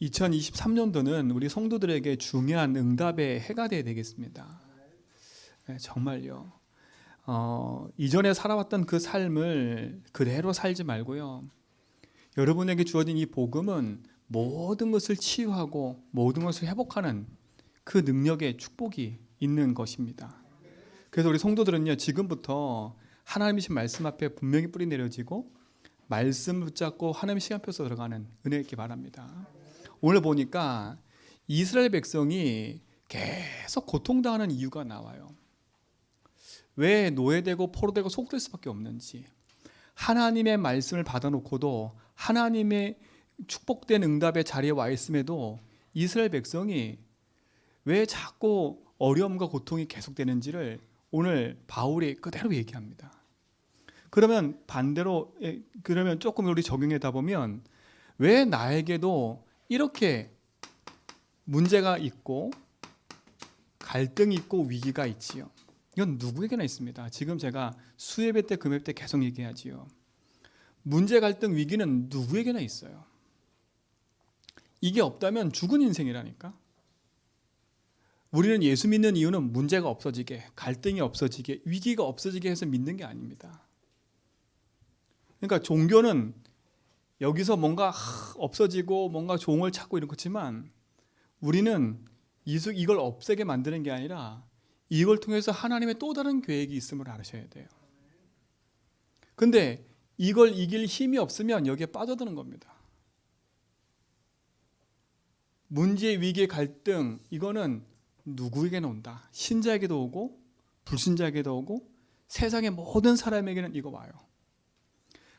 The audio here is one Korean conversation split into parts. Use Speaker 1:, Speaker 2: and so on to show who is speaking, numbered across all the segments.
Speaker 1: 2023년도는 우리 성도들에게 중요한 응답의 해가 되어야 되겠습니다. 네, 정말요. 이전에 살아왔던 그 삶을 그대로 살지 말고요. 여러분에게 주어진 이 복음은 모든 것을 치유하고 모든 것을 회복하는 그 능력의 축복이 있는 것입니다. 그래서 우리 성도들은요, 지금부터 하나님이신 말씀 앞에 분명히 뿌리 내려지고 말씀을 붙잡고 하나님의 시간표에서 들어가는 은혜 있기 바랍니다. 오늘 보니까 이스라엘 백성이 계속 고통당하는 이유가 나와요. 왜 노예되고 포로되고 속될 수밖에 없는지, 하나님의 말씀을 받아놓고도 하나님의 축복된 응답의 자리에 와 있음에도 이스라엘 백성이 왜 자꾸 어려움과 고통이 계속되는지를 오늘 바울이 그대로 얘기합니다. 그러면 반대로, 그러면 조금 우리 적용해다 보면 왜 나에게도 이렇게 문제가 있고 갈등이 있고 위기가 있지요? 이건 누구에게나 있습니다. 지금 제가 수예배 때 금요일 때 계속 얘기하지요. 문제, 갈등, 위기는 누구에게나 있어요. 이게 없다면 죽은 인생이라니까. 우리는 예수 믿는 이유는 문제가 없어지게, 갈등이 없어지게, 위기가 없어지게 해서 믿는 게 아닙니다. 그러니까 종교는 여기서 뭔가 없어지고 뭔가 종을 찾고 이런 거지만 우리는 이걸 없애게 만드는 게 아니라 이걸 통해서 하나님의 또 다른 계획이 있음을 아셔야 돼요. 근데 이걸 이길 힘이 없으면 여기에 빠져드는 겁니다. 문제, 위기, 갈등, 이거는 누구에게나 온다. 신자에게도 오고 불신자에게도 오고 세상의 모든 사람에게는 이거 와요.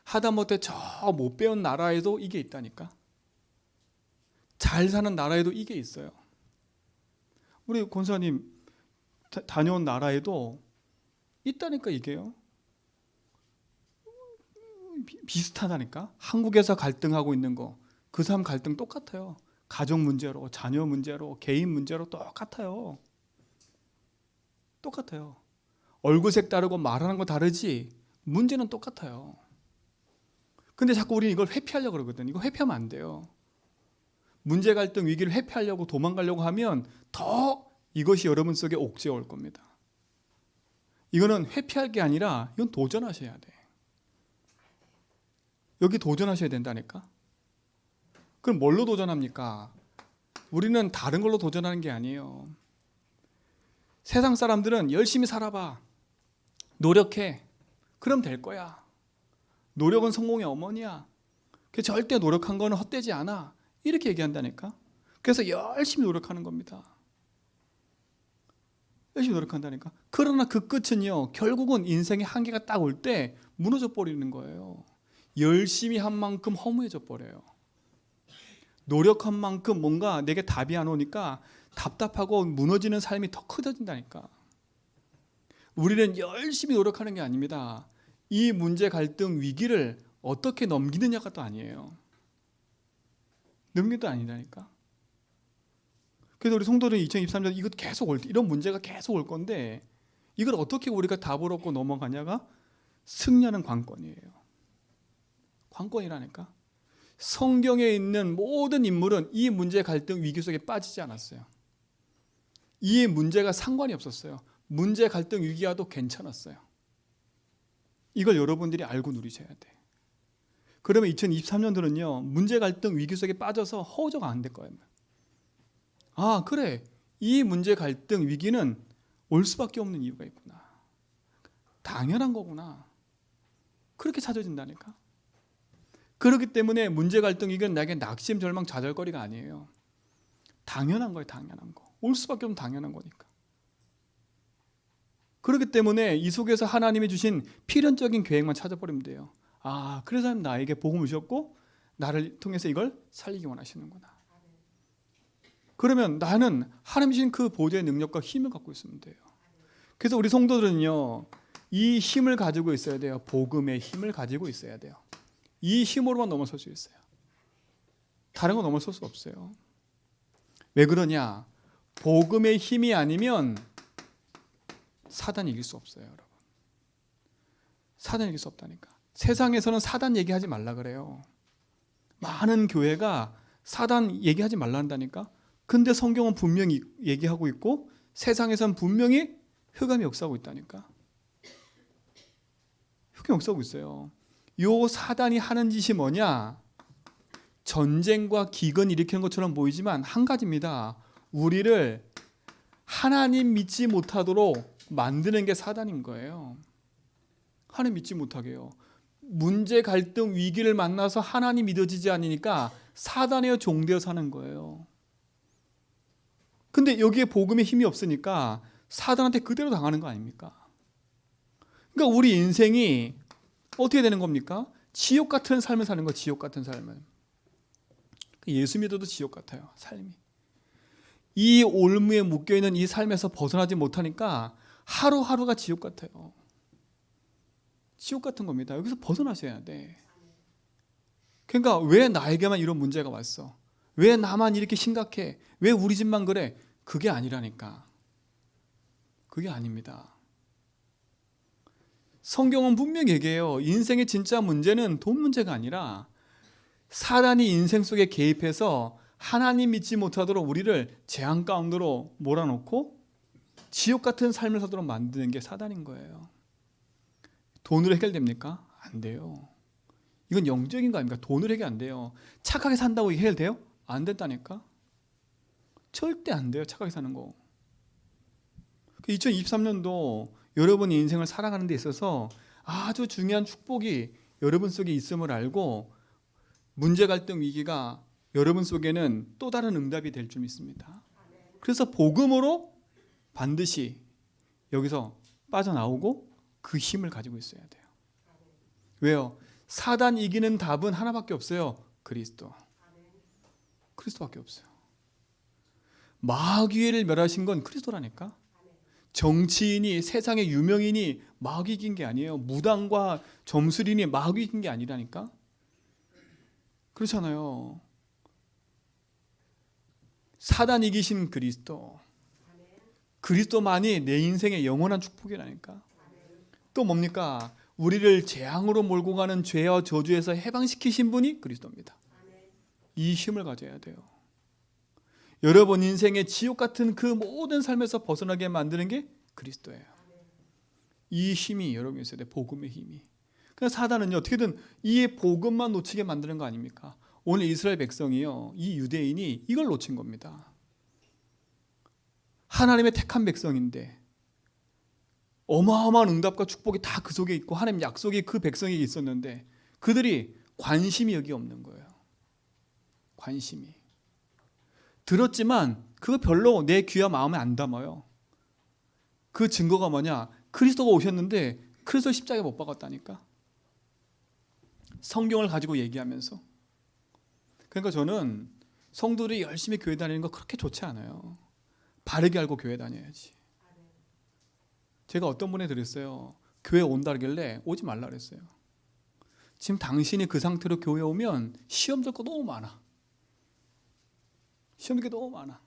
Speaker 1: 하다못해 저 못 배운 나라에도 이게 있다니까. 잘 사는 나라에도 이게 있어요. 우리 권사님 다녀온 나라에도 있다니까. 이게요. 비슷하다니까. 한국에서 갈등하고 있는 거, 그 사람 갈등 똑같아요. 가족 문제로, 자녀 문제로, 개인 문제로 똑같아요. 똑같아요. 얼굴색 다르고 말하는 거 다르지 문제는 똑같아요. 근데 자꾸 우리는 이걸 회피하려고 그러거든. 이거 회피하면 안 돼요. 문제, 갈등, 위기를 회피하려고 도망가려고 하면 더 이것이 여러분 속에 옥죄어 올 겁니다. 이거는 회피할 게 아니라 이건 도전하셔야 돼. 여기 도전하셔야 된다니까. 그럼 뭘로 도전합니까? 우리는 다른 걸로 도전하는 게 아니에요. 세상 사람들은 열심히 살아봐, 노력해, 그럼 될 거야. 노력은 성공의 어머니야. 절대 노력한 거는 헛되지 않아. 이렇게 얘기한다니까. 그래서 열심히 노력하는 겁니다. 열심히 노력한다니까. 그러나 그 끝은요, 결국은 인생의 한계가 딱 올 때 무너져 버리는 거예요. 열심히 한 만큼 허무해져 버려요. 노력한 만큼 뭔가 내게 답이 안 오니까 답답하고 무너지는 삶이 더 커져진다니까. 우리는 열심히 노력하는 게 아닙니다. 이 문제, 갈등, 위기를 어떻게 넘기느냐가 또 아니에요. 넘기도 아니라니까. 그래서 우리 성도들은 2023년 이것 계속 이런 문제가 계속 올 건데 이걸 어떻게 우리가 답을 얻고 넘어가냐가 승리하는 관건이에요. 관건이라니까. 성경에 있는 모든 인물은 이 문제, 갈등, 위기 속에 빠지지 않았어요. 이 문제가 상관이 없었어요. 문제, 갈등, 위기와도 괜찮았어요. 이걸 여러분들이 알고 누리셔야 돼. 그러면 2023년도는요, 문제, 갈등, 위기 속에 빠져서 허우적 안 될 거예요. 아, 그래. 이 문제, 갈등, 위기는 올 수밖에 없는 이유가 있구나. 당연한 거구나. 그렇게 찾아진다니까. 그렇기 때문에 문제, 갈등, 위기는 나에게 낙심, 절망, 좌절거리가 아니에요. 당연한 거예요. 당연한 거. 올 수밖에 없는 당연한 거니까. 그렇기 때문에 이 속에서 하나님이 주신 필연적인 계획만 찾아버리면 돼요. 아, 그래서 하나님 나에게 복음을 주셨고 나를 통해서 이걸 살리기 원하시는구나. 그러면 나는 하나님 주신 그 보좌의 능력과 힘을 갖고 있으면 돼요. 그래서 우리 성도들은요, 이 힘을 가지고 있어야 돼요. 복음의 힘을 가지고 있어야 돼요. 이 힘으로만 넘어설 수 있어요. 다른 거 넘어설 수 없어요. 왜 그러냐? 복음의 힘이 아니면 사단 이길 수 없어요, 여러분. 사단 이길 수 없다니까. 세상에서는 사단 얘기하지 말라 그래요. 많은 교회가 사단 얘기하지 말라 한다니까. 근데 성경은 분명히 얘기하고 있고 세상에선 분명히 흑암이 역사하고 있다니까. 흑암이 역사하고 있어요. 요 사단이 하는 짓이 뭐냐? 전쟁과 기근 일으키는 것처럼 보이지만 한 가지입니다. 우리를 하나님 믿지 못하도록 만드는 게 사단인 거예요. 하나님 믿지 못하게요. 문제, 갈등, 위기를 만나서 하나님 믿어지지 않으니까 사단의 종되어 사는 거예요. 근데 여기에 복음의 힘이 없으니까 사단한테 그대로 당하는 거 아닙니까? 그러니까 우리 인생이 어떻게 되는 겁니까? 지옥 같은 삶을 사는 거, 지옥 같은 삶을. 예수 믿어도 지옥 같아요, 삶이. 이 올무에 묶여있는 이 삶에서 벗어나지 못하니까 하루하루가 지옥 같아요. 지옥 같은 겁니다. 여기서 벗어나셔야 돼. 그러니까 왜 나에게만 이런 문제가 왔어? 왜 나만 이렇게 심각해? 왜 우리 집만 그래? 그게 아니라니까. 그게 아닙니다. 성경은 분명히 얘기해요. 인생의 진짜 문제는 돈 문제가 아니라 사단이 인생 속에 개입해서 하나님 믿지 못하도록 우리를 재앙 가운데로 몰아넣고 지옥 같은 삶을 살도록 만드는 게 사단인 거예요. 돈으로 해결됩니까? 안 돼요. 이건 영적인 거 아닙니까? 돈으로 해결 안 돼요. 착하게 산다고 해결돼요? 안 된다니까. 절대 안 돼요. 착하게 사는 거. 2023년도 여러분의 인생을 살아가는 데 있어서 아주 중요한 축복이 여러분 속에 있음을 알고 문제, 갈등, 위기가 여러분 속에는 또 다른 응답이 될 줄 믿습니다. 그래서 복음으로 반드시 여기서 빠져나오고 그 힘을 가지고 있어야 돼요. 왜요? 사단 이기는 답은 하나밖에 없어요. 그리스도. 그리스도밖에 없어요. 마귀를 멸하신 건 그리스도라니까. 정치인이, 세상의 유명인이 마귀 이긴 게 아니에요. 무당과 점술인이 마귀 이긴 게 아니라니까. 그렇잖아요. 사단 이기신 그리스도. 그리스도만이 내 인생의 영원한 축복이라니까. 또 뭡니까? 우리를 재앙으로 몰고 가는 죄와 저주에서 해방시키신 분이 그리스도입니다. 이 힘을 가져야 돼요. 여러분 인생의 지옥 같은 그 모든 삶에서 벗어나게 만드는 게 그리스도예요. 이 힘이 여러분에 있어야 돼요. 복음의 힘이. 그러니까 사단은요, 어떻게든 이 복음만 놓치게 만드는 거 아닙니까? 오늘 이스라엘 백성이요, 이 유대인이 이걸 놓친 겁니다. 하나님의 택한 백성인데 어마어마한 응답과 축복이 다 그 속에 있고 하나님 약속이 그 백성에게 있었는데 그들이 관심이 여기 없는 거예요. 관심이. 들었지만 그거 별로 내 귀와 마음에 안 담아요. 그 증거가 뭐냐? 그리스도가 오셨는데 그래서 십자가에 못 박았다니까. 성경을 가지고 얘기하면서. 그러니까 저는 성도들이 열심히 교회 다니는 거 그렇게 좋지 않아요. 바르게 알고 교회 다녀야지. 제가 어떤 분에 들었어요. 교회 온다 그러길래 오지 말라 그랬어요. 지금 당신이 그 상태로 교회 오면 시험 들 거 너무 많아. 시험 들 게 너무 많아.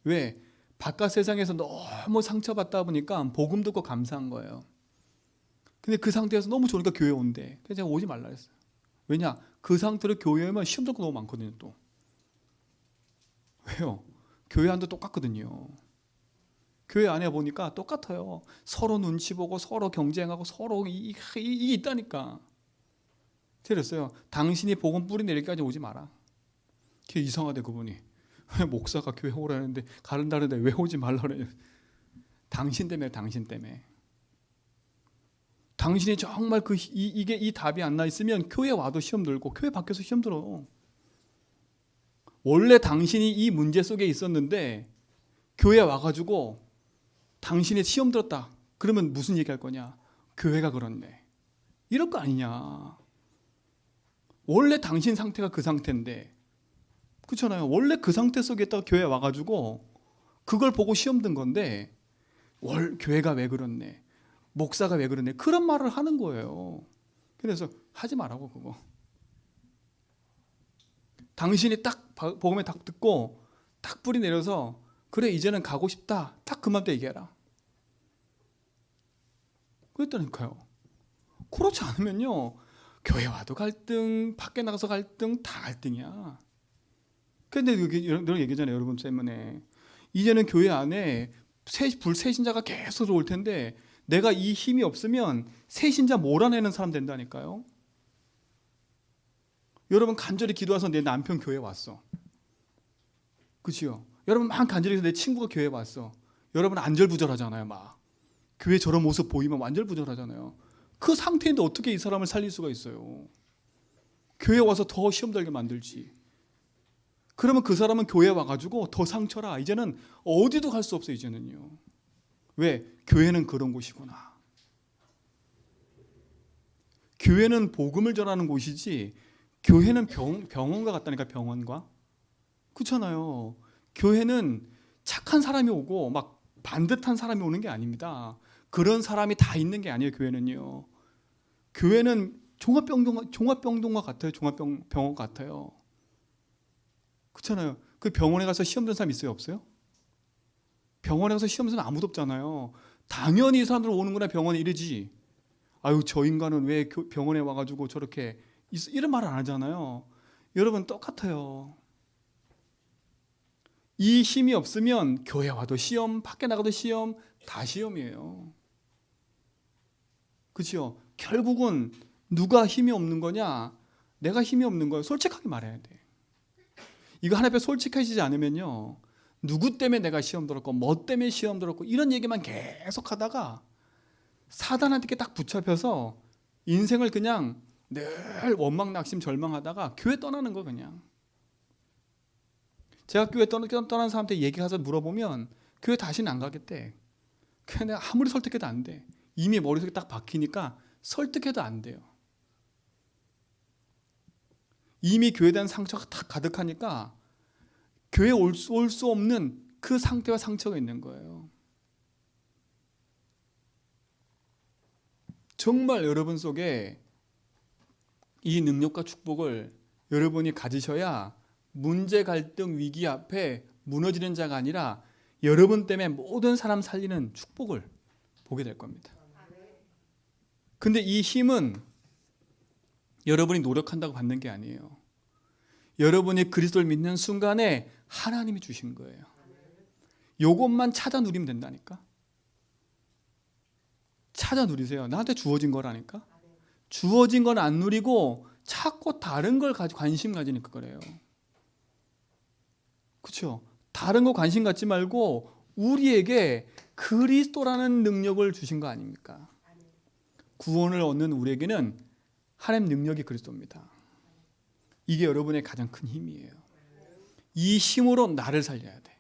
Speaker 1: 왜? 바깥 세상에서 너무 상처받다 보니까 복음 듣고 감사한 거예요. 근데 그 상태에서 너무 좋으니까 교회 온대. 그래서 제가 오지 말라 그랬어요. 왜냐? 그 상태로 교회 오면 시험 들 거 너무 많거든요. 또. 왜요? 교회 안도 똑같거든요. 교회 안에 보니까 똑같아요. 서로 눈치 보고 서로 경쟁하고 서로 이게 있다니까. 그랬어요. 당신이 복음 뿌리 내릴까지 오지 마라. 그게 이상하대 그분이. 왜 목사가 교회 오라는데 가른다는데 왜 오지 말라 그래. 당신 때문에 당신 때문에. 당신이 정말 이게 이 답이 안 나 있으면 교회 와도 시험 들고 교회 밖에서 시험 들어. 원래 당신이 이 문제 속에 있었는데 교회 와가지고 당신이 시험 들었다. 그러면 무슨 얘기할 거냐? 교회가 그렇네. 이럴 거 아니냐. 원래 당신 상태가 그 상태인데 그렇잖아요. 원래 그 상태 속에 있다가 교회 와가지고 그걸 보고 시험 든 건데 교회가 왜 그렇네. 목사가 왜 그러네. 그런 말을 하는 거예요. 그래서 하지 말라고 그거. 당신이 딱 복음에 딱 듣고 딱 뿌리 내려서 그래 이제는 가고 싶다. 딱 그맘때 얘기해라. 그랬다니까요. 그렇지 않으면요. 교회 와도 갈등, 밖에 나가서 갈등, 다 갈등이야. 근데 이런 얘기잖아요. 여러분 때문에 이제는 교회 안에 불새신자가 계속 올 텐데 내가 이 힘이 없으면 새신자 몰아내는 사람 된다니까요. 여러분 간절히 기도해서 내 남편 교회 왔어. 그치요? 여러분 막 간절히 해서 내 친구가 교회 왔어. 여러분 안절부절하잖아요. 막 교회 저런 모습 보이면 안절부절하잖아요. 그 상태인데 어떻게 이 사람을 살릴 수가 있어요? 교회 와서 더 시험 들게 만들지. 그러면 그 사람은 교회 와가지고 더 상처라. 이제는 어디도 갈 수 없어. 이제는요. 왜? 교회는 그런 곳이구나. 교회는 복음을 전하는 곳이지 교회는 병원과 같다니까. 병원과. 그렇잖아요. 교회는 착한 사람이 오고 막 반듯한 사람이 오는 게 아닙니다. 그런 사람이 다 있는 게 아니에요. 교회는요. 교회는 종합병동과 같아요. 종합병원 같아요. 그렇잖아요. 그 병원에 가서 시험 든 사람 있어요? 없어요? 병원에 가서 시험 든 사람 아무도 없잖아요. 당연히 이 사람들 오는구나 병원에 이러지. 아유 저 인간은 왜 병원에 와가지고 저렇게 이런 말을 안 하잖아요. 여러분 똑같아요. 이 힘이 없으면 교회 와도 시험, 밖에 나가도 시험, 다 시험이에요. 그렇죠? 결국은 누가 힘이 없는 거냐? 내가 힘이 없는 거예요. 솔직하게 말해야 돼. 이거 하나 앞에 솔직해지지 않으면요. 누구 때문에 내가 시험 들었고 뭐 때문에 시험 들었고 이런 얘기만 계속 하다가 사단한테 딱 붙잡혀서 인생을 그냥 늘 원망 낙심 절망하다가 교회 떠나는 거 그냥. 제가 교회 떠난 사람한테 얘기 가서 물어보면 교회 다시는 안 가겠대. 근데 아무리 설득해도 안 돼. 이미 머릿속에 딱 박히니까 설득해도 안 돼요. 이미 교회에 대한 상처가 다 가득하니까 교회에 올 수 없는 그 상태와 상처가 있는 거예요. 정말 여러분 속에 이 능력과 축복을 여러분이 가지셔야 문제, 갈등, 위기 앞에 무너지는 자가 아니라 여러분 때문에 모든 사람 살리는 축복을 보게 될 겁니다. 근데 이 힘은 여러분이 노력한다고 받는 게 아니에요. 여러분이 그리스도를 믿는 순간에 하나님이 주신 거예요. 요것만 찾아 누리면 된다니까. 찾아 누리세요. 나한테 주어진 거라니까. 주어진 건 안 누리고 자꾸 다른 걸 가지고 관심 가지니까 그래요. 그렇죠? 다른 거 관심 갖지 말고 우리에게 그리스도라는 능력을 주신 거 아닙니까? 구원을 얻는 우리에게는 하나님 능력이 그리스도입니다. 이게 여러분의 가장 큰 힘이에요. 이 힘으로 나를 살려야 돼.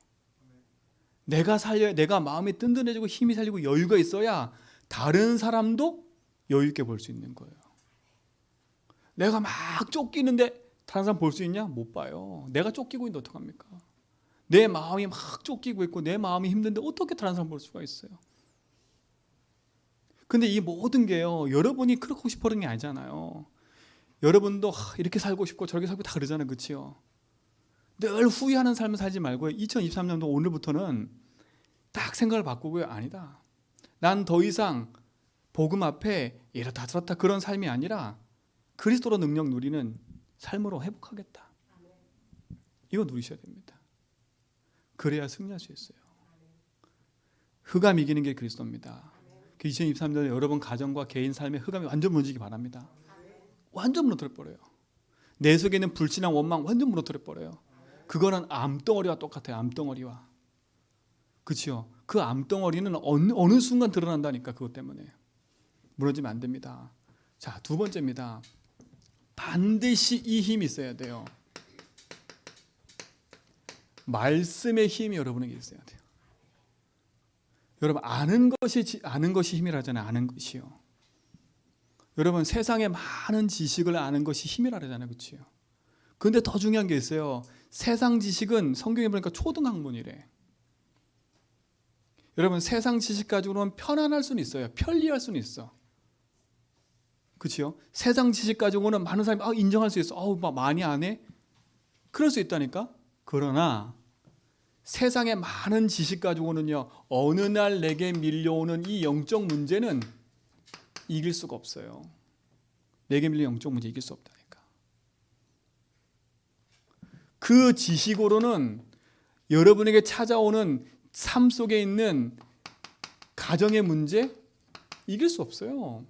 Speaker 1: 내가 마음이 든든해지고 힘이 살리고 여유가 있어야 다른 사람도 여유 있게 볼 수 있는 거예요. 내가 막 쫓기는데 다른 사람 볼 수 있냐? 못 봐요. 내가 쫓기고 있는데 어떡합니까? 내 마음이 막 쫓기고 있고 내 마음이 힘든데 어떻게 다른 사람 볼 수가 있어요? 근데 이 모든 게요. 여러분이 그렇고 싶어 하는 게 아니잖아요. 여러분도 이렇게 살고 싶고 저렇게 살고 다 그러잖아요. 그렇죠? 늘 후회하는 삶을 살지 말고 2023년도 오늘부터는 딱 생각을 바꾸고요. 아니다. 난 더 이상 복음 앞에 이렇다 저렇다 그런 삶이 아니라 그리스도로 능력 누리는 삶으로 회복하겠다. 이거 누리셔야 됩니다. 그래야 승리할 수 있어요. 흑암 이기는 게 그리스도입니다. 2023년에 여러분 가정과 개인 삶의 흑암이 완전 무너지기 바랍니다. 완전 무너뜨려버려요. 내 속에 있는 불신앙 원망 완전 무너뜨려버려요. 그거는 암덩어리와 똑같아요. 암덩어리와. 그렇죠? 그 암덩어리는 어느 순간 드러난다니까. 그것 때문에 무너지면 안 됩니다. 자, 두 번째입니다. 반드시 이 힘이 있어야 돼요. 말씀의 힘이 여러분에게 있어야 돼요. 여러분 아는 것이 힘이라잖아요. 아는 것이요. 여러분 세상의 많은 지식을 아는 것이 힘이라잖아요. 그렇죠? 그런데 더 중요한 게 있어요. 세상 지식은 성경에 보니까 초등학문이래. 여러분 세상 지식 가지고는 편안할 수는 있어요. 편리할 수는 있어. 그렇죠? 세상 지식 가지고는 많은 사람이 인정할 수 있어. 많이 안 해? 그럴 수 있다니까. 그러나 세상의 많은 지식 가지고는요. 어느 날 내게 밀려오는 이 영적 문제는 이길 수가 없어요. 내게 밀린 영적 문제 이길 수 없다니까. 그 그 지식으로는 여러분에게 찾아오는 삶 속에 있는 가정의 문제 이길 수 없어요.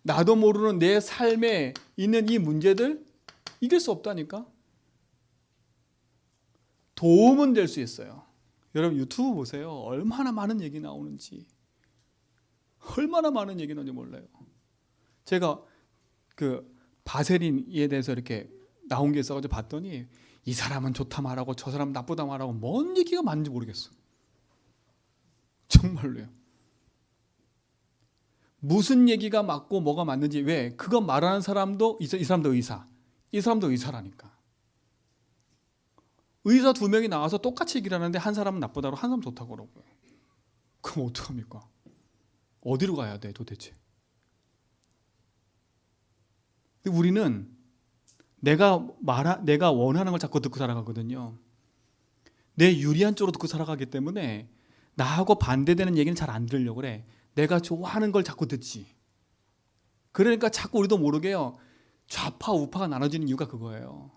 Speaker 1: 나도 모르는 내 삶에 있는 이 문제들 이길 수 없다니까. 도움은 될 수 있어요. 여러분 유튜브 보세요. 얼마나 많은 얘기 나오는지. 얼마나 많은 얘기 나오는지 몰라요. 제가 그 바세린에 대해서 이렇게 나온 게 있어가지고 봤더니 이 사람은 좋다 말하고 저 사람은 나쁘다 말하고 뭔 얘기가 많은지 모르겠어. 정말로요. 무슨 얘기가 맞고 뭐가 맞는지. 왜? 그거 말하는 사람도 이 사람도 의사, 이 사람도 의사라니까. 의사 두 명이 나와서 똑같이 얘기를 하는데 한 사람은 나쁘다고 한 사람은 좋다고 그러고요. 그럼 어떡합니까? 어디로 가야 돼 도대체? 우리는 내가 원하는 걸 자꾸 듣고 살아가거든요. 내 유리한 쪽으로 듣고 살아가기 때문에 나하고 반대되는 얘기는 잘 안 들으려고 그래. 내가 좋아하는 걸 자꾸 듣지. 그러니까 자꾸 우리도 모르게요. 좌파 우파가 나눠지는 이유가 그거예요.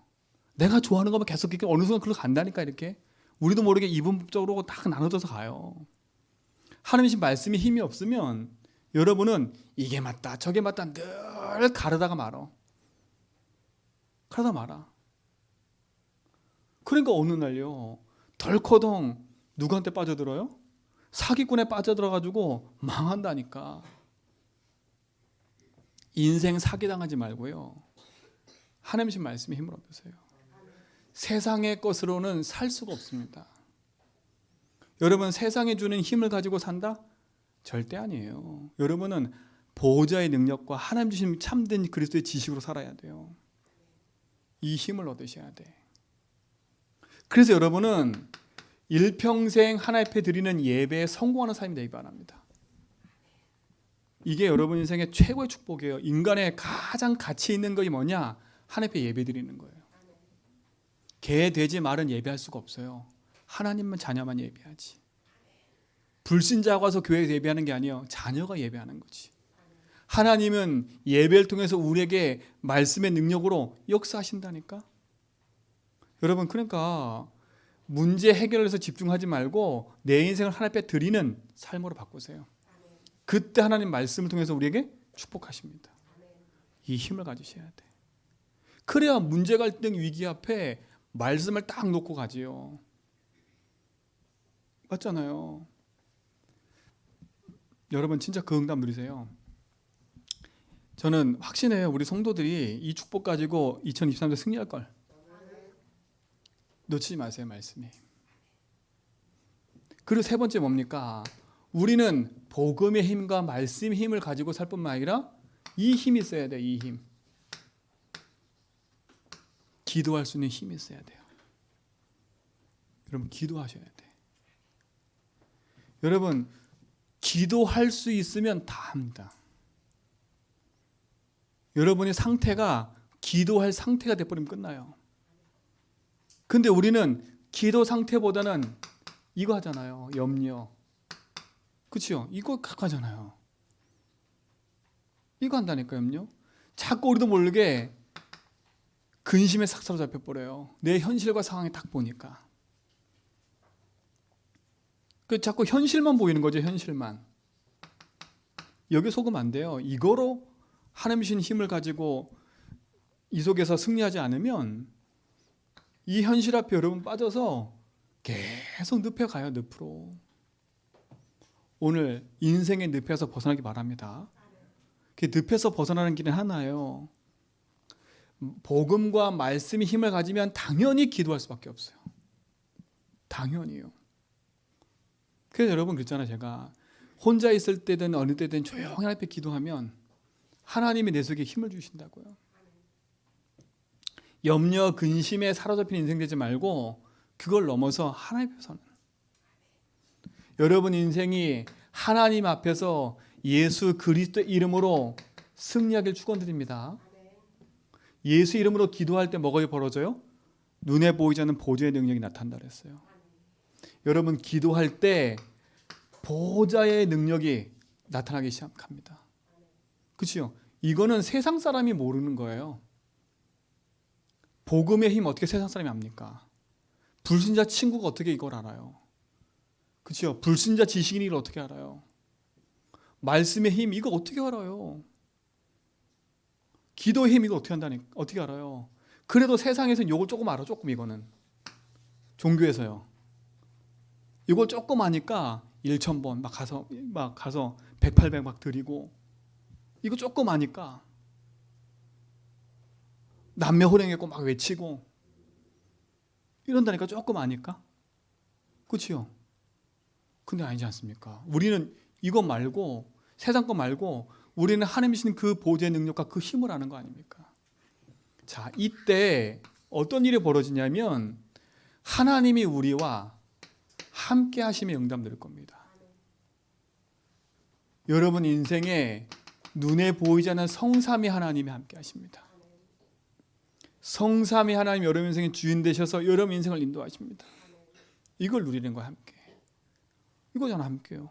Speaker 1: 내가 좋아하는 것만 계속 이렇게 어느 순간 그걸로 간다니까 이렇게. 우리도 모르게 이분법적으로 딱 나눠져서 가요. 하나님의 말씀이 힘이 없으면 여러분은 이게 맞다 저게 맞다 늘 가르다가 말아. 가르다 말아. 그러니까 어느 날요. 덜커덩 누구한테 빠져들어요? 사기꾼에 빠져들어가지고 망한다니까. 인생 사기당하지 말고요. 하나님의 말씀에 힘을 얻으세요. 세상의 것으로는 살 수가 없습니다. 여러분 세상에 주는 힘을 가지고 산다? 절대 아니에요. 여러분은 보호자의 능력과 하나님 주신 참된 그리스도의 지식으로 살아야 돼요. 이 힘을 얻으셔야 돼. 그래서 여러분은 일평생 하나님 앞에 드리는 예배에 성공하는 삶이 되기 바랍니다. 이게 여러분 인생의 최고의 축복이에요. 인간의 가장 가치 있는 것이 뭐냐? 하나님 앞에 예배 드리는 거예요. 개, 돼지, 말은 예배할 수가 없어요. 하나님만 자녀만 예배하지. 불신자가 와서 교회에 예배하는 게 아니에요. 자녀가 예배하는 거지. 하나님은 예배를 통해서 우리에게 말씀의 능력으로 역사하신다니까. 여러분 그러니까 문제 해결에서 집중하지 말고 내 인생을 하나님 앞에 드리는 삶으로 바꾸세요. 그때 하나님 말씀을 통해서 우리에게 축복하십니다. 이 힘을 가지셔야 돼. 그래야 문제 갈등 위기 앞에 말씀을 딱 놓고 가지요. 맞잖아요. 여러분 진짜 그 응답 누리세요. 저는 확신해요. 우리 성도들이 이 축복 가지고 2023년 승리할 걸. 놓치지 마세요, 말씀이. 그리고 세 번째 뭡니까? 우리는 복음의 힘과 말씀의 힘을 가지고 살 뿐만 아니라 이 힘이 있어야 돼, 이 힘. 기도할 수 있는 힘이 있어야 돼요. 여러분 기도하셔야 돼. 여러분 기도할 수 있으면 다 합니다. 여러분의 상태가 기도할 상태가 돼버리면 끝나요. 근데 우리는 기도 상태보다는 이거 하잖아요. 염려. 그렇죠? 이거 하잖아요. 이거 한다니까 염려. 자꾸 우리도 모르게 근심에 싹 사로잡혀 버려요. 내 현실과 상황이 딱 보니까. 그 자꾸 현실만 보이는 거죠. 현실만. 여기 속으면 안 돼요. 이거로 하나님 주신 힘을 가지고 이 속에서 승리하지 않으면 이 현실 앞에 여러분 빠져서 계속 늪에 가요. 늪으로. 오늘 인생의 늪에서 벗어나기 바랍니다. 그 늪에서 벗어나는 길은 하나예요. 복음과 말씀이 힘을 가지면 당연히 기도할 수밖에 없어요. 당연히요. 그래서 여러분 그랬잖아요. 제가 혼자 있을 때든 어느 때든 조용히 하나님 앞에 기도하면 하나님이 내 속에 힘을 주신다고요. 염려, 근심에 사로잡힌 인생 되지 말고 그걸 넘어서 하나님 앞에 서는. 여러분 인생이 하나님 앞에서 예수 그리스도의 이름으로 승리하길 축원드립니다. 예수 이름으로 기도할 때 뭐가 벌어져요? 눈에 보이지 않는 보좌의 능력이 나타난다 그랬어요. 여러분 기도할 때 보좌의 능력이 나타나기 시작합니다. 그렇죠? 이거는 세상 사람이 모르는 거예요. 복음의 힘 어떻게 세상 사람이 압니까? 불신자 친구가 어떻게 이걸 알아요? 그렇죠? 불신자 지식인이 이걸 어떻게 알아요? 말씀의 힘 이거 어떻게 알아요? 기도의 힘 이거 어떻게 알아요? 그래도 세상에서는 이걸 조금 알아. 조금 이거는 종교에서요. 이걸 조금 아니까 1,000번 막 가서 100, 800 막 드리고 이거 조금 아니까 남매 호령했고 막 외치고 이런다니까 조금 아니까. 그렇죠? 근데 아니지 않습니까? 우리는 이거 말고 세상 거 말고 우리는 하나님 주신 그 보좌의 능력과 그 힘을 아는 거 아닙니까? 자, 이때 어떤 일이 벌어지냐면 하나님이 우리와 함께 하심에 응답 될 겁니다. 여러분 인생에 눈에 보이지 않는 성삼위 하나님이 함께 하십니다. 성삼위 하나님 여러분 인생의 주인 되셔서 여러분 인생을 인도하십니다. 이걸 누리는 거야 함께. 이거잖아 함께요.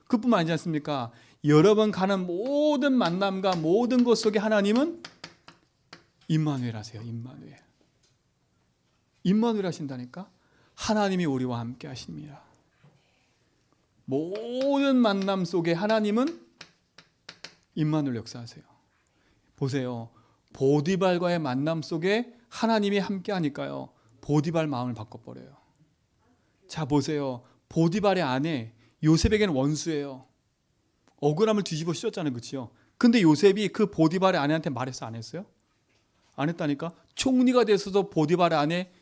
Speaker 1: 그뿐만 아니지 않습니까? 여러분 가는 모든 만남과 모든 것 속에 하나님은 임마누엘 하세요. 임마누엘 하신다니까. 하나님이 우리와 함께 하십니다. 모든 만남 속에 하나님은 임마누엘 역사하세요. 보세요. 보디발과의 만남 속에 하나님이 함께 하니까요. 보디발 마음을 바꿔버려요. 자 보세요. 보디발의 아내 요셉에게는 원수예요. 억울함을 뒤집어 씌웠잖아요. 그렇죠? 근데 요셉이 그 보디발의 아내한테 말했어? 안 했어요? 안 했다니까. 총리가 돼서도 보디발의 아내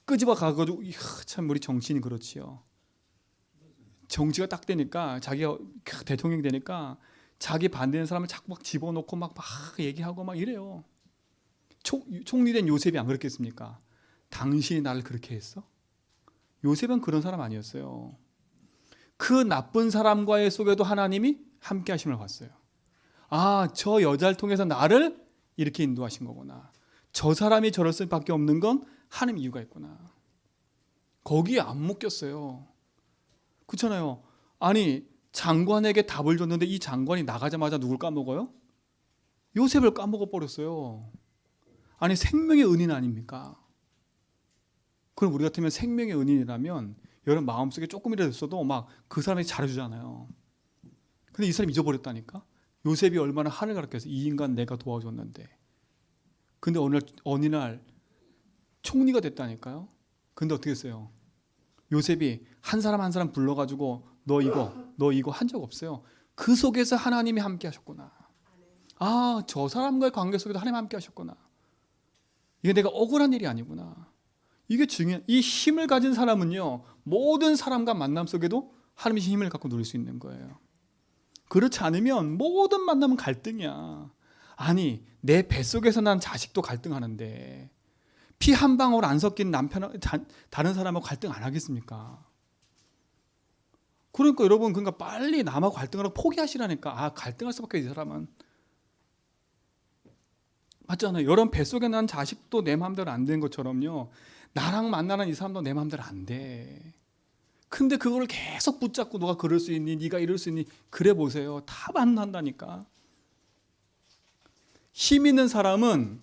Speaker 1: 끄집어 가가지고 참 우리 정치인이 그렇지요. 정치가 딱 되니까 자기가 대통령이 되니까 자기 반대하는 사람을 자꾸 막 집어넣고 막 얘기하고 막 이래요. 총리된 요셉이 안 그랬겠습니까? 당신이 나를 그렇게 했어? 요셉은 그런 사람 아니었어요. 그 나쁜 사람과의 속에도 하나님이 함께 하심을 봤어요. 아, 저 여자를 통해서 나를 이렇게 인도하신 거구나. 저 사람이 저럴 수밖에 없는 건 하나님 이유가 있구나. 거기에 안 묶였어요. 그렇잖아요. 아니 장관에게 답을 줬는데 이 장관이 나가자마자 누굴 까먹어요? 요셉을 까먹어 버렸어요. 아니 생명의 은인 아닙니까? 그럼 우리 같으면 생명의 은인이라면 여러분 마음속에 조금이라도 있어도 막 그 사람이 잘해주잖아요. 근데 이 사람이 잊어버렸다니까. 요셉이 얼마나 하늘 가르쳐서 이 인간 내가 도와줬는데. 근데 어느 날 총리가 됐다니까요. 근데 어떻게 했어요? 요셉이 한 사람 한 사람 불러가지고 너 이거 한 적 없어요. 그 속에서 하나님이 함께 하셨구나. 아, 저 사람과의 관계 속에도 하나님 함께 하셨구나. 이게 내가 억울한 일이 아니구나. 이게 중요한, 이 힘을 가진 사람은요, 모든 사람과 만남 속에도 하나님의 힘을 갖고 누릴 수 있는 거예요. 그렇지 않으면 모든 만남은 갈등이야. 아니, 내 뱃속에서 난 자식도 갈등하는데 피 한 방울 안 섞인 남편, 다른 사람하고 갈등 안 하겠습니까? 그러니까 여러분, 그러니까 빨리 남하고 갈등하라고 포기하시라니까. 아, 갈등할 수밖에 이 사람은. 맞잖아요. 여러분 뱃속에 난 자식도 내 마음대로 안 되는 것처럼요. 나랑 만나는 이 사람도 내 마음대로 안 돼. 근데 그걸 계속 붙잡고 너가 그럴 수 있니? 네가 이럴 수 있니? 그래 보세요. 다 만난다니까. 힘 있는 사람은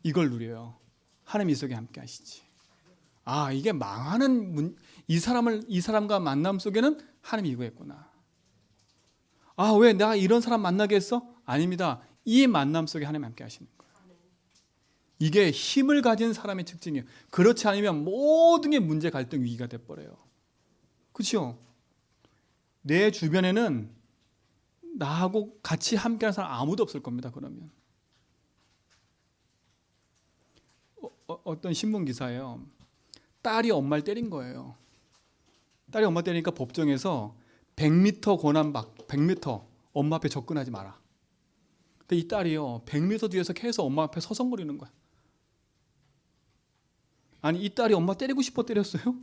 Speaker 1: 이걸 누려요. 하나님 이 속에 함께 하시지. 아, 이게 망하는 이 사람과 만남 속에는 하나님이 이거 했구나. 아, 왜 내가 이런 사람 만나게 했어? 아닙니다. 이 만남 속에 하나님 함께 하시는 거예요. 이게 힘을 가진 사람의 특징이에요. 그렇지 않으면 모든 게 문제, 갈등, 위기가 돼버려요. 그렇죠? 내 주변에는 나하고 같이 함께하는 사람 아무도 없을 겁니다. 그러면 어떤 신문 기사예요. 딸이 엄마를 때린 거예요. 딸이 엄마 때리니까 법정에서 100m 권한박, 100m 엄마 앞에 접근하지 마라. 근데 이 딸이요, 100m 뒤에서 계속 엄마 앞에 서성거리는 거야. 아니, 이 딸이 엄마 때리고 싶어 때렸어요?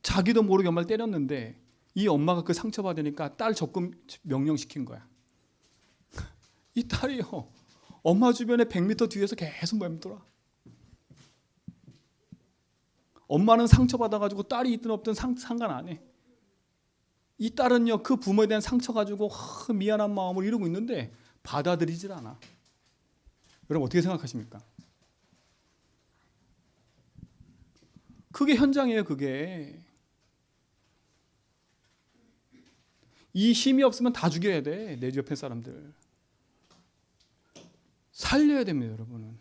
Speaker 1: 자기도 모르게 엄마를 때렸는데 이 엄마가 그 상처받으니까 딸 접근 명령시킨 거야. 이 딸이요, 엄마 주변에 100m 뒤에서 계속 맴돌아. 엄마는 상처받아가지고 딸이 있든 없든 상관 안 해. 이 딸은요, 그 부모에 대한 상처 가지고 미안한 마음으로 이러고 있는데 받아들이질 않아. 여러분 어떻게 생각하십니까? 그게 현장이에요. 그게. 이 힘이 없으면 다 죽여야 돼. 내 옆에 사람들. 살려야 됩니다. 여러분은.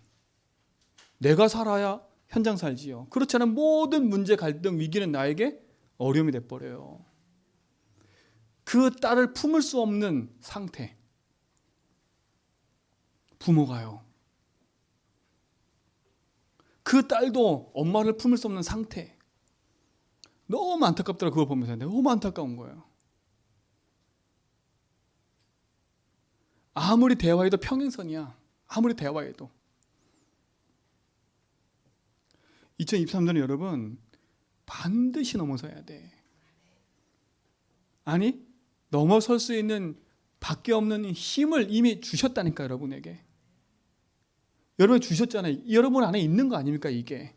Speaker 1: 내가 살아야 현장 살지요. 그렇지 않으면 모든 문제, 갈등, 위기는 나에게 어려움이 돼버려요. 그 딸을 품을 수 없는 상태. 부모가요. 그 딸도 엄마를 품을 수 없는 상태. 너무 안타깝더라. 그걸 보면서 너무 안타까운 거예요. 아무리 대화해도 평행선이야. 아무리 대화해도. 2023년에 여러분 반드시 넘어서야 돼. 아니 넘어설 수 있는 밖에 없는 힘을 이미 주셨다니까 여러분에게. 여러분 주셨잖아요. 여러분 안에 있는 거 아닙니까 이게.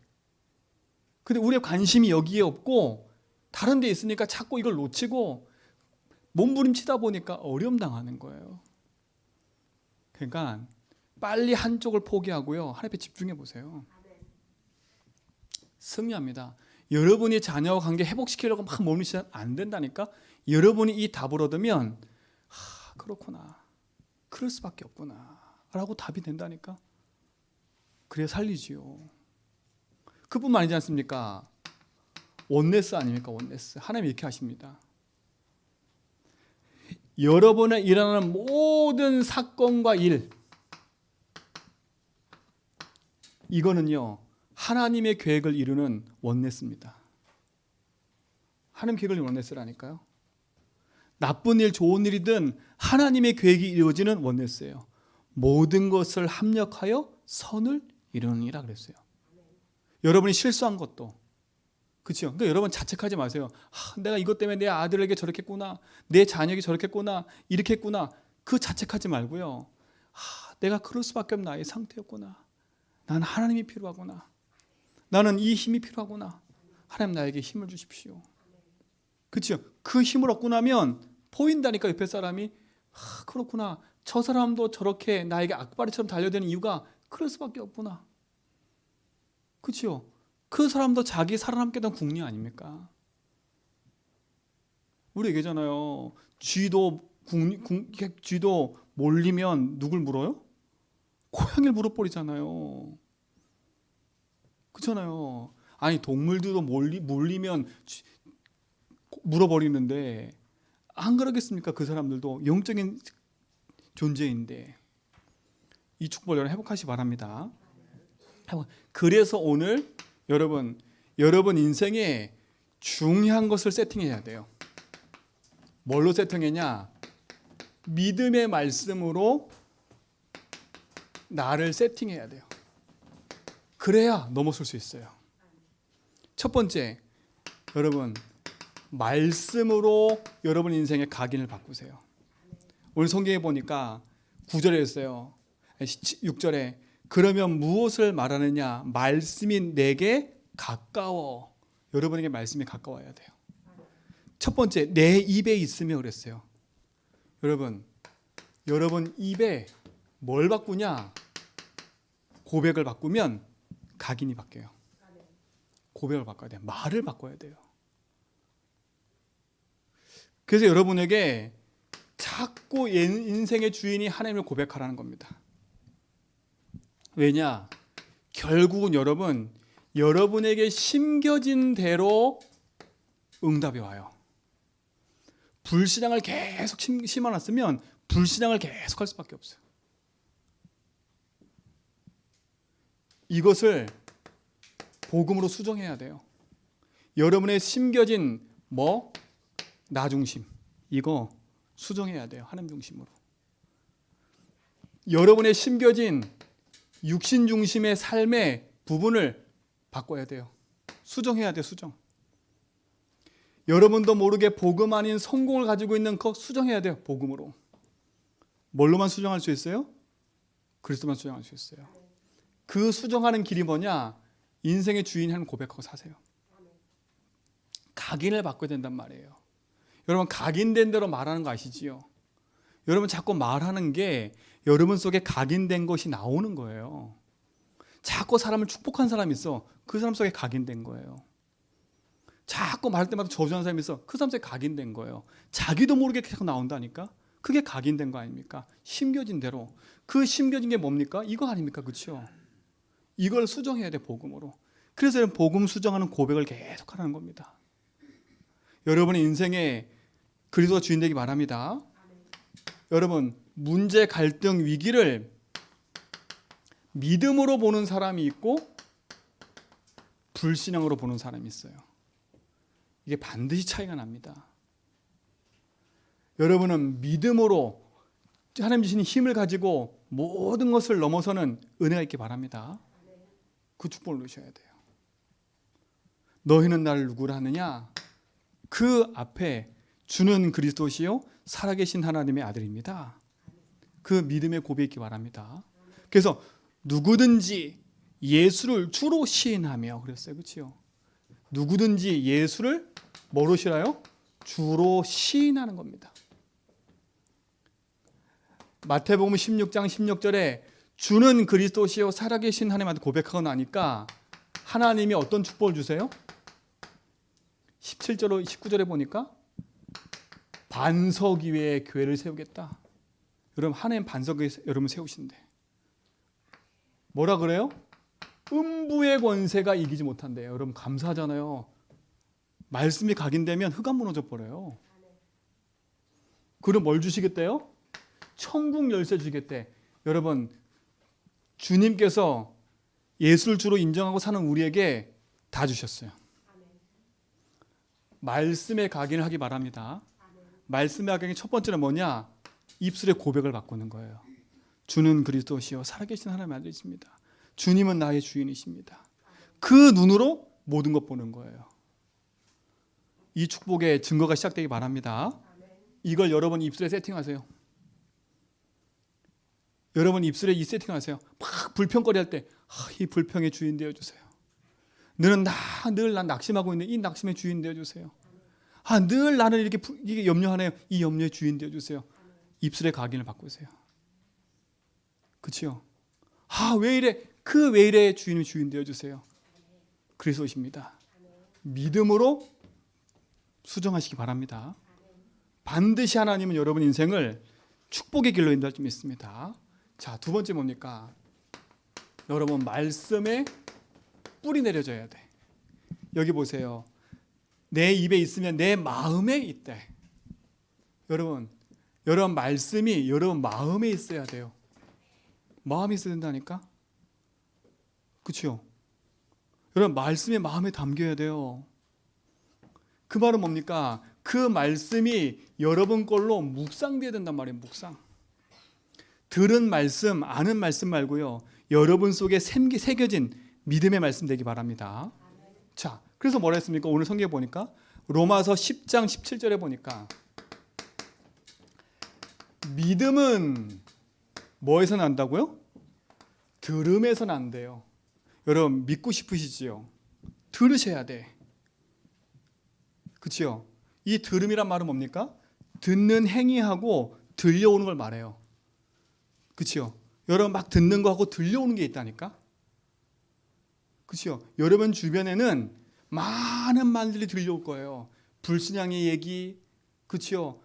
Speaker 1: 근데 우리의 관심이 여기에 없고 다른 데 있으니까 자꾸 이걸 놓치고 몸부림치다 보니까 어려움 당하는 거예요. 그러니까 빨리 한쪽을 포기하고요. 하나님께 집중해 보세요. 승리합니다. 여러분이 자녀와 관계 회복시키려고 막 몸부림치면 안 된다니까. 여러분이 이 답을 얻으면 그렇구나. 그럴 수밖에 없구나. 라고 답이 된다니까. 그래야 살리지요. 그뿐만 아니지 않습니까? 원네스 아닙니까? 원네스. 하나님 이렇게 하십니다. 여러분의 일어나는 모든 사건과 일, 이거는요 하나님의 계획을 이루는 원네스입니다. 하나님 계획을 이루는 원네스라니까요. 나쁜 일, 좋은 일이든 하나님의 계획이 이루어지는 원네스예요. 모든 것을 합력하여 선을 이루느니라 그랬어요. 여러분이 실수한 것도 그렇죠. 그러니까 여러분 자책하지 마세요. 내가 이것 때문에 내 아들에게 저렇게 했구나, 내 자녀에게 저렇게 했구나, 이렇게 했구나. 그 자책하지 말고요. 내가 그럴 수밖에 없는 나의 상태였구나. 나는 하나님이 필요하구나. 나는 이 힘이 필요하구나. 하나님 나에게 힘을 주십시오. 그렇죠. 그 힘을 얻고 나면 보인다니까 옆에 사람이. 그렇구나. 저 사람도 저렇게 나에게 악바리처럼 달려드는 이유가 그럴 수밖에 없구나. 그렇죠. 그 사람도 자기 살아남게 된 국리 아닙니까? 우리 얘기잖아요. 쥐도 몰리면 누굴 물어요? 고양이를 물어버리잖아요. 그렇잖아요. 아니 동물들도 몰리면 물어버리는데 안 그러겠습니까? 그 사람들도 영적인 존재인데. 이 축복을 여러분 회복하시기 바랍니다. 그래서 오늘 여러분 인생에 중요한 것을 세팅해야 돼요. 뭘로 세팅했냐? 믿음의 말씀으로 나를 세팅해야 돼요. 그래야 넘어설 수 있어요. 첫 번째, 여러분 말씀으로 여러분 인생의 각인을 바꾸세요. 오늘 성경에 보니까 9절에 있어요. 6절에 그러면 무엇을 말하느냐? 말씀이 내게 가까워. 여러분에게 말씀이 가까워야 돼요. 첫 번째, 내 입에 있으며 그랬어요. 여러분 입에 뭘 바꾸냐? 고백을 바꾸면 각인이 바뀌어요. 고백을 바꿔야 돼요. 말을 바꿔야 돼요. 그래서 여러분에게 자꾸 인생의 주인이 하나님을 고백하라는 겁니다. 왜냐? 결국은 여러분에게 심겨진 대로 응답이 와요. 불신앙을 계속 심어놨으면 불신앙을 계속 할 수밖에 없어요. 이것을 복음으로 수정해야 돼요. 여러분의 심겨진 나 중심, 이거 수정해야 돼요. 하나님 중심으로. 여러분의 심겨진 육신 중심의 삶의 부분을 바꿔야 돼요. 수정해야 돼요. 수정. 여러분도 모르게 복음 아닌 성공을 가지고 있는 거 수정해야 돼요. 복음으로. 뭘로만 수정할 수 있어요? 그리스도만 수정할 수 있어요. 그 수정하는 길이 뭐냐? 인생의 주인이 하는 고백하고 사세요. 각인을 바꿔야 된단 말이에요. 여러분 각인된 대로 말하는 거 아시지요? 여러분 자꾸 말하는 게 여러분 속에 각인된 것이 나오는 거예요. 자꾸 사람을 축복한 사람이 있어. 그 사람 속에 각인된 거예요. 자꾸 말할 때마다 저주하는 사람이 있어. 그 사람 속에 각인된 거예요. 자기도 모르게 계속 나온다니까. 그게 각인된 거 아닙니까? 심겨진 대로. 그 심겨진 게 뭡니까? 이거 아닙니까? 그렇죠? 이걸 수정해야 돼, 복음으로. 그래서 복음 수정하는 고백을 계속 하라는 겁니다. 여러분의 인생에 그리스도가 주인 되기 바랍니다. 여러분, 문제, 갈등, 위기를 믿음으로 보는 사람이 있고 불신앙으로 보는 사람이 있어요. 이게 반드시 차이가 납니다. 여러분은 믿음으로 하나님 주신 힘을 가지고 모든 것을 넘어서는 은혜가 있기 바랍니다. 그 축복을 누리셔야 돼요. 너희는 나를 누구라 하느냐? 그 앞에 주는 그리스도시요 살아계신 하나님의 아들입니다. 그 믿음의 고백이 있기 바랍니다. 그래서 누구든지 예수를 주로 시인하며 그랬어요. 그렇죠? 누구든지 예수를 뭐로 시라요? 주로 시인하는 겁니다. 마태복음 16장 16절에 주는 그리스도시요 살아계신 하나님한테 고백하고 나니까 하나님이 어떤 축복을 주세요? 17절 19절에 보니까 반석 위에 교회를 세우겠다. 여러분 하나님 반석 위에 여러분 세우신대. 뭐라 그래요? 음부의 권세가 이기지 못한대요. 여러분 감사하잖아요. 말씀이 각인되면 흑암 무너져 버려요. 그럼 뭘 주시겠대요? 천국 열쇠 주시겠대. 여러분 주님께서 예수를 주로 인정하고 사는 우리에게 다 주셨어요. 말씀의 각인을 하기 바랍니다. 말씀의 각인이 첫 번째는 뭐냐? 입술의 고백을 바꾸는 거예요. 주는 그리스도시요 살아계신 하나님의 아들이십니다. 주님은 나의 주인이십니다. 그 눈으로 모든 것 보는 거예요. 이 축복의 증거가 시작되기 바랍니다. 이걸 여러분 입술에 세팅하세요. 여러분 입술에 이 세팅하세요. 막 불평거리 할 때 이 불평의 주인 되어주세요. 늘 난 낙심하고 있는 이 낙심의 주인 되어주세요. 늘 나는 이게 염려하네요. 이 염려의 주인 되어주세요. 입술의 각인을 바꾸세요. 그렇죠? 왜 이래? 그 왜 이래 주인의 주인 되어주세요. 그리스도십니다. 믿음으로 수정하시기 바랍니다. 반드시 하나님은 여러분 인생을 축복의 길로 인도할 줄 믿습니다. 자, 두 번째 뭡니까? 여러분 말씀에 뿌리 내려져야 돼. 여기 보세요. 내 입에 있으면 내 마음에 있대. 여러분 말씀이 여러분 마음에 있어야 돼요. 마음에 있어야 된다니까? 그렇죠? 여러분 말씀이 마음에 담겨야 돼요. 그 말은 뭡니까? 그 말씀이 여러분 걸로 묵상돼야 된단 말이에요. 묵상. 들은 말씀, 아는 말씀 말고요. 여러분 속에 새겨진 믿음의 말씀 되기 바랍니다. 자, 그래서 뭐라 했습니까? 오늘 성경에 보니까 로마서 10장 17절에 보니까 믿음은 뭐에서 난다고요? 들음에서 난대요. 여러분 믿고 싶으시지요? 들으셔야 돼. 그렇죠? 이 들음이란 말은 뭡니까? 듣는 행위하고 들려오는 걸 말해요. 그렇죠? 여러분 막 듣는 거하고 들려오는 게 있다니까? 그렇죠? 여러분 주변에는 많은 말들이 들려올 거예요. 불신앙의 얘기, 그렇죠?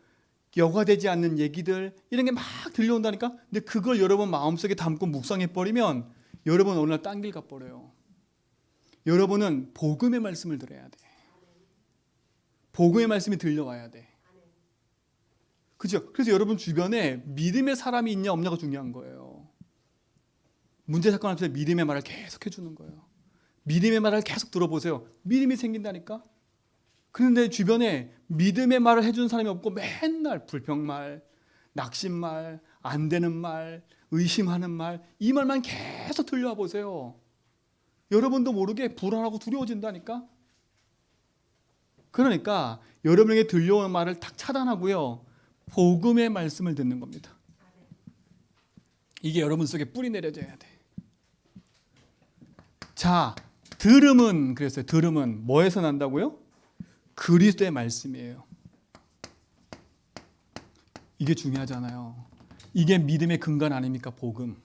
Speaker 1: 여과되지 않는 얘기들 이런 게 막 들려온다니까? 근데 그걸 여러분 마음속에 담고 묵상해버리면 여러분 어느 날 딴 길 가버려요. 여러분은 복음의 말씀을 들어야 돼. 복음의 말씀이 들려와야 돼. 그렇죠? 그래서 여러분 주변에 믿음의 사람이 있냐 없냐가 중요한 거예요. 문제 사건 앞에서 믿음의 말을 계속 해주는 거예요. 믿음의 말을 계속 들어보세요. 믿음이 생긴다니까? 그런데 주변에 믿음의 말을 해주는 사람이 없고 맨날 불평말, 낙심말, 안 되는 말, 의심하는 말, 이 말만 계속 들려와 보세요. 여러분도 모르게 불안하고 두려워진다니까? 그러니까 여러분에게 들려오는 말을 탁 차단하고요. 복음의 말씀을 듣는 겁니다. 이게 여러분 속에 뿌리 내려져야 돼. 자, 들음은 그랬어요. 들음은 뭐에서 난다고요? 그리스도의 말씀이에요. 이게 중요하잖아요. 이게 믿음의 근간 아닙니까? 복음.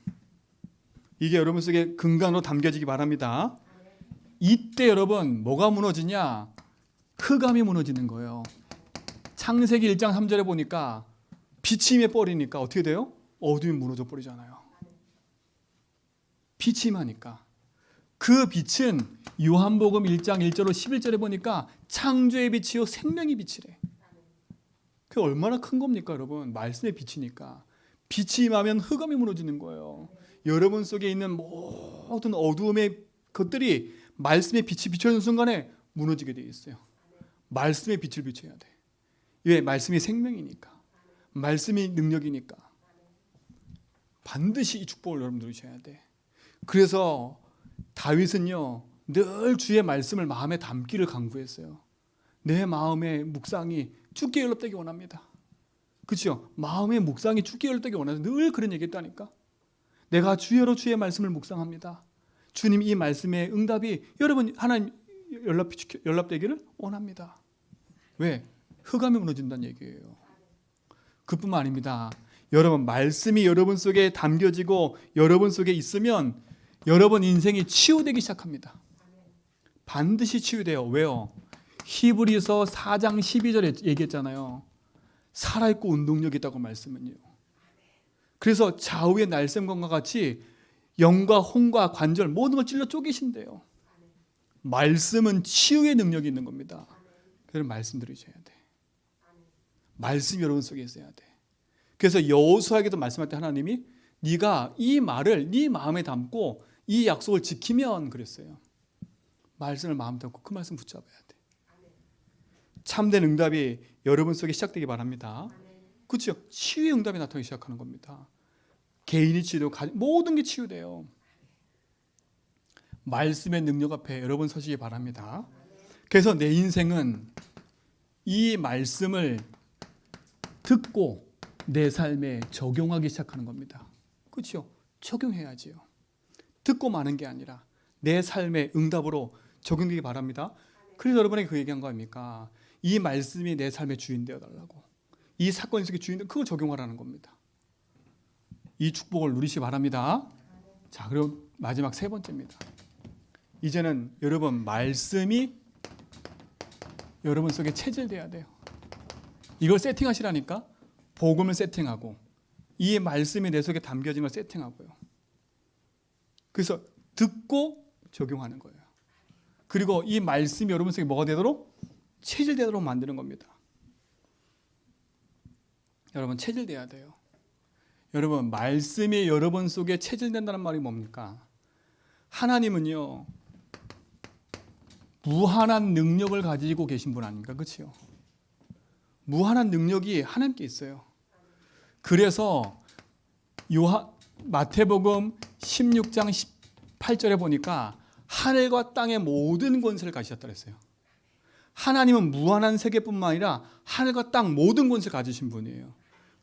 Speaker 1: 이게 여러분 속에 근간으로 담겨지기 바랍니다. 이때 여러분 뭐가 무너지냐? 흑암이 무너지는 거예요. 창세기 1장 3절에 보니까 빛이 임해 버리니까 어떻게 돼요? 어둠이 무너져 버리잖아요. 빛이 임하니까. 그 빛은 요한복음 1장 1절로 11절에 보니까 창조의 빛이요 생명의 빛이래. 그게 얼마나 큰 겁니까 여러분? 말씀의 빛이니까. 빛이 임하면 흑암이 무너지는 거예요. 여러분 속에 있는 모든 어두움의 것들이 말씀의 빛이 비춰지는 순간에 무너지게 되어 있어요. 말씀의 빛을 비춰야 돼. 왜? 말씀이 생명이니까. 말씀이 능력이니까. 반드시 이 축복을 여러분 누리셔야 돼. 그래서 다윗은요 늘 주의 말씀을 마음에 담기를 강구했어요. 내 마음의 묵상이 주께 연락되기 원합니다. 그렇죠? 마음의 묵상이 주께 연락되기 원해서 늘 그런 얘기했다니까. 내가 주여로 주의 말씀을 묵상합니다. 주님 이 말씀의 응답이 여러분 하나님 연락되기를 원합니다. 왜? 흑암이 무너진다는 얘기예요. 그뿐만 아닙니다. 여러분 말씀이 여러분 속에 담겨지고 여러분 속에 있으면 여러분 인생이 치유되기 시작합니다. 반드시 치유돼요. 왜요? 히브리서 4장 12절에 얘기했잖아요. 살아있고 운동력이 있다고 말씀은요. 그래서 좌우의 날쌘검과 같이 영과 혼과 관절 모든 걸 찔러 쪼개신대요. 말씀은 치유의 능력이 있는 겁니다. 그래서 말씀 들으셔야 돼. 말씀이 여러분 속에 있어야 돼. 그래서 여호수아에게도 말씀할 때 하나님이 네가 이 말을 네 마음에 담고 이 약속을 지키면 그랬어요. 말씀을 마음에 담고 그 말씀 붙잡아야 돼. 참된 응답이 여러분 속에 시작되기 바랍니다. 그렇죠? 치유의 응답이 나타나기 시작하는 겁니다. 개인이 치유되고 모든 게 치유돼요. 말씀의 능력 앞에 여러분 서시기 바랍니다. 그래서 내 인생은 이 말씀을 듣고 내 삶에 적용하기 시작하는 겁니다. 그렇죠? 적용해야지요. 듣고 마는 게 아니라 내 삶의 응답으로 적용되기 바랍니다. 그래서 여러분에게 그 얘기한 거 아닙니까? 이 말씀이 내 삶의 주인 되어달라고. 이 사건 속의 주인, 그걸 적용하라는 겁니다. 이 축복을 누리시기 바랍니다. 자, 그리고 마지막 세 번째입니다. 이제는 여러분 말씀이 여러분 속에 체질돼야 돼요. 이걸 세팅하시라니까. 복음을 세팅하고 이 말씀이 내 속에 담겨진 걸 세팅하고요. 그래서 듣고 적용하는 거예요. 그리고 이 말씀이 여러분 속에 뭐가 되도록? 체질되도록 만드는 겁니다. 여러분 체질돼야 돼요. 여러분 말씀이 여러분 속에 체질된다는 말이 뭡니까? 하나님은요 무한한 능력을 가지고 계신 분 아닙니까? 그렇죠? 무한한 능력이 하나님께 있어요. 그래서 마태복음 16장 18절에 보니까 하늘과 땅의 모든 권세를 가지셨다 그랬어요. 하나님은 무한한 세계뿐만 아니라 하늘과 땅 모든 권세를 가지신 분이에요.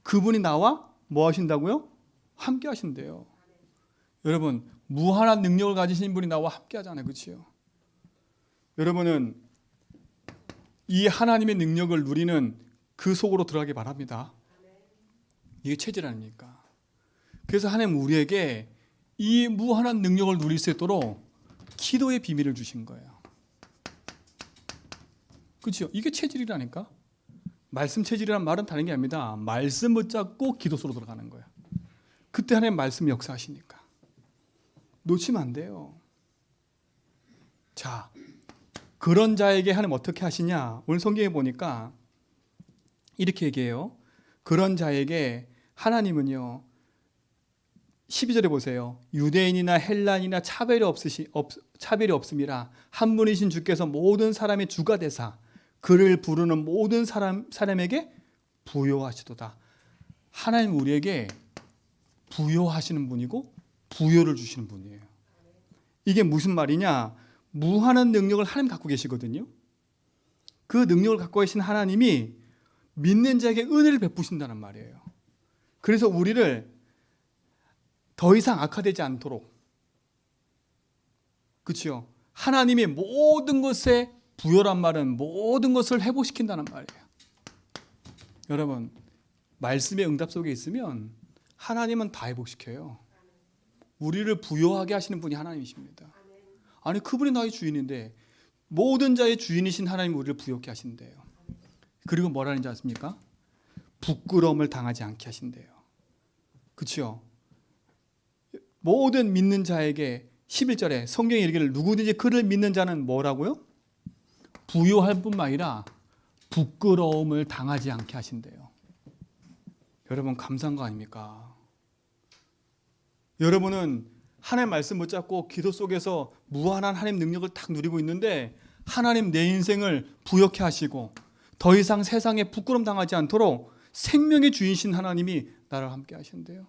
Speaker 1: 그분이 나와 뭐 하신다고요? 함께 하신대요. 여러분 무한한 능력을 가지신 분이 나와 함께 하잖아요. 그렇죠? 여러분은 이 하나님의 능력을 누리는 그 속으로 들어가기 바랍니다. 이게 체질 아닙니까? 그래서 하나님 우리에게 이 무한한 능력을 누릴 수 있도록 기도의 비밀을 주신 거예요. 그렇죠? 이게 체질이라니까. 말씀 체질이란 말은 다른 게 아닙니다. 말씀 붙잡고 기도 속으로 들어가는 거예요. 그때 하나님 말씀 역사하시니까. 놓치면 안 돼요. 자, 그런 자에게 하나님 어떻게 하시냐? 오늘 성경에 보니까 이렇게 얘기해요. 그런 자에게 하나님은요 12절에 보세요. 유대인이나 헬란이나 차별이 없음이라 한 분이신 주께서 모든 사람의 주가 되사 그를 부르는 모든 사람에게 부요하시도다. 하나님 우리에게 부요하시는 분이고 부요를 주시는 분이에요. 이게 무슨 말이냐? 무한한 능력을 하나님 갖고 계시거든요. 그 능력을 갖고 계신 하나님이 믿는 자에게 은혜를 베푸신다는 말이에요. 그래서 우리를 더 이상 악화되지 않도록, 그렇죠? 하나님이 모든 것에 부요란 말은 모든 것을 회복시킨다는 말이에요. 여러분 말씀의 응답 속에 있으면 하나님은 다 회복시켜요. 우리를 부요하게 하시는 분이 하나님이십니다. 아니 그분이 나의 주인인데 모든 자의 주인이신 하나님이 우리를 부요케 하신대요. 그리고 뭐라는지 아십니까? 부끄러움을 당하지 않게 하신대요. 그렇죠? 모든 믿는 자에게 11절에 성경에 이르기를 누구든지 그를 믿는 자는 뭐라고요? 부요할 뿐만 아니라 부끄러움을 당하지 않게 하신대요. 여러분 감사한 거 아닙니까? 여러분은 하나님 말씀 붙잡고 기도 속에서 무한한 하나님 능력을 딱 누리고 있는데 하나님 내 인생을 부요케 하시고 더 이상 세상에 부끄럼 당하지 않도록 생명의 주인이신 하나님이 나를 함께 하신대요.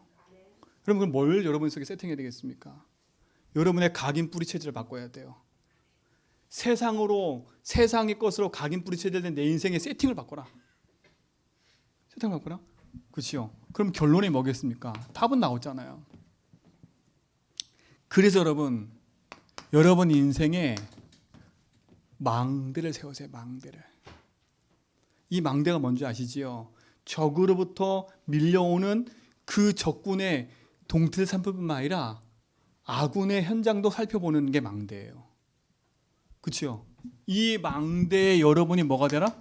Speaker 1: 여러분 뭘 여러분 속에 세팅해야 되겠습니까? 여러분의 각인 뿌리 체질을 바꿔야 돼요. 세상의 것으로 각인 뿌리 체질된 내 인생의 세팅을 바꿔라. 세팅을 바꿔라. 그렇죠? 그럼 결론이 뭐겠습니까? 답은 나왔잖아요. 그래서 여러분 인생에 망대를 세우세요. 망대를. 이 망대가 뭔지 아시지요? 적으로부터 밀려오는 그 적군의 동태를 살펴볼 뿐만 아니라 아군의 현장도 살펴보는 게 망대예요. 그렇죠? 이 망대에 여러분이 뭐가 되라?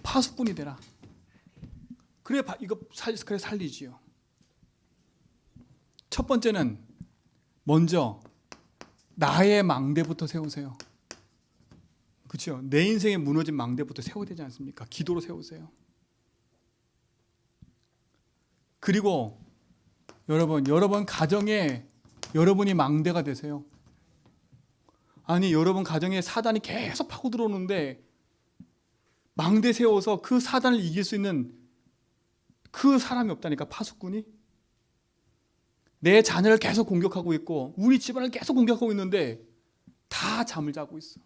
Speaker 1: 파수꾼이 되라. 그래 살리지요. 첫 번째는 먼저 나의 망대부터 세우세요. 그렇죠? 내 인생에 무너진 망대부터 세워야 되지 않습니까? 기도로 세우세요. 그리고 여러분 가정에 여러분이 망대가 되세요. 아니 여러분 가정에 사단이 계속 파고 들어오는데 망대 세워서 그 사단을 이길 수 있는 그 사람이 없다니까. 파수꾼이 내 자녀를 계속 공격하고 있고 우리 집안을 계속 공격하고 있는데 다 잠을 자고 있어.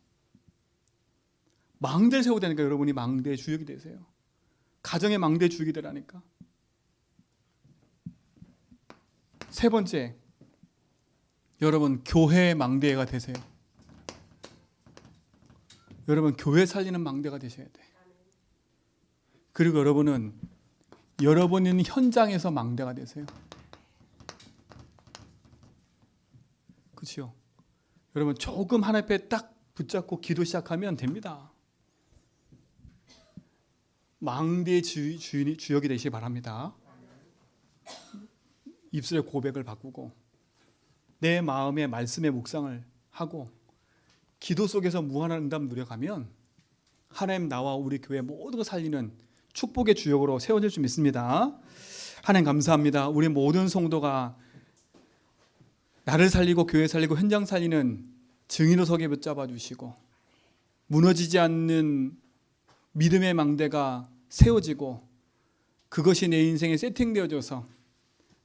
Speaker 1: 망대를 세워야 되니까 여러분이 망대의 주역이 되세요. 가정의 망대의 주역이 되라니까. 세 번째, 여러분 교회의 망대가 되세요. 여러분 교회 살리는 망대가 되셔야 돼. 그리고 여러분은 현장에서 망대가 되세요. 그렇죠? 여러분 조금 하나님 앞에 딱 붙잡고 기도 시작하면 됩니다. 망대의 주역이 되시기 바랍니다. 입술의 고백을 바꾸고 내 마음의 말씀의 묵상을 하고 기도 속에서 무한한 응답 누려가면 하나님 나와 우리 교회 모든 걸 살리는 축복의 주역으로 세워질 줄 믿습니다. 하나님 감사합니다. 우리 모든 성도가 나를 살리고 교회 살리고 현장 살리는 증인으로 서게 붙잡아 주시고 무너지지 않는 믿음의 망대가 세워지고 그것이 내 인생에 세팅되어져서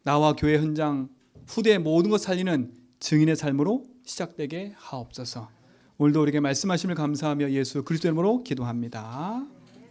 Speaker 1: 나와 교회 현장 후대의 모든 것 살리는 증인의 삶으로 시작되게 하옵소서. 오늘도 우리에게 말씀하심을 감사하며 예수 그리스도 이름으로 기도합니다.